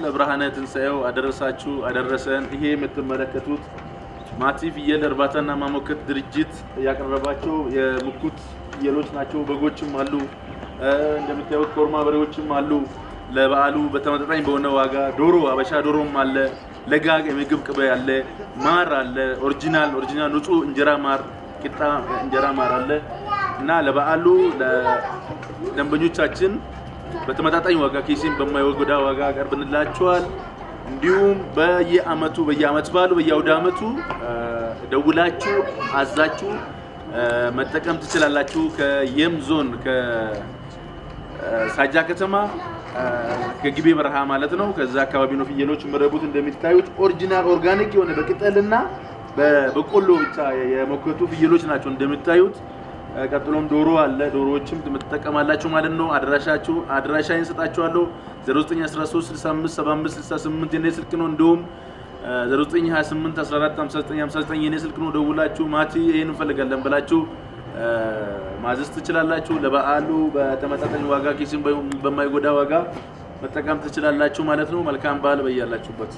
ለብርሃነ ትንሣኤው አደረሳችሁ አደረሰን። ይሄ የምትመለከቱት ማቲ ፍየል እርባታና ማሞከት ድርጅት ያቀረባቸው የሙኩት ፍየሎች ናቸው። በጎችም አሉ፣ እንደምታዩት ኮርማ በሬዎችም አሉ። ለበዓሉ በተመጣጣኝ በሆነ ዋጋ ዶሮ አበሻ ዶሮም አለ፣ ለጋ የምግብ ቅቤ አለ፣ ማር አለ፣ ኦሪጂናል ንጹህ እንጀራ ማር ቂጣ እንጀራ ማር አለ እና ለበዓሉ ለደንበኞቻችን በተመጣጣኝ ዋጋ ኪስን በማይወገዳ ዋጋ አቀርብንላችኋል። እንዲሁም በየአመት ባሉ በየአውደ አመቱ ደውላችሁ አዛችሁ መጠቀም ትችላላችሁ። ከየም ዞን ከሳጃ ከተማ ከግቤ በረሃ ማለት ነው። ከዛ አካባቢ ነው ፍየሎች መረቡት። እንደሚታዩት ኦሪጂናል ኦርጋኒክ የሆነ በቅጠልና በቆሎ ብቻ የሞከቱ ፍየሎች ናቸው እንደሚታዩት። ቀጥሎም ዶሮ አለ፣ ዶሮዎችም ትጠቀማላችሁ ማለት ነው። አድራሻዬን ሰጣችኋለሁ። 0913657568 የኔ ስልክ ነው። እንደውም 0928145959 የኔ ስልክ ነው። ደውላችሁ ማቲ ይሄን እንፈልጋለን ብላችሁ ማዘዝ ትችላላችሁ። ለበዓሉ በተመጣጣኝ ዋጋ ኪስን በማይጎዳ ዋጋ መጠቀም ትችላላችሁ ማለት ነው። መልካም በዓል በያላችሁበት።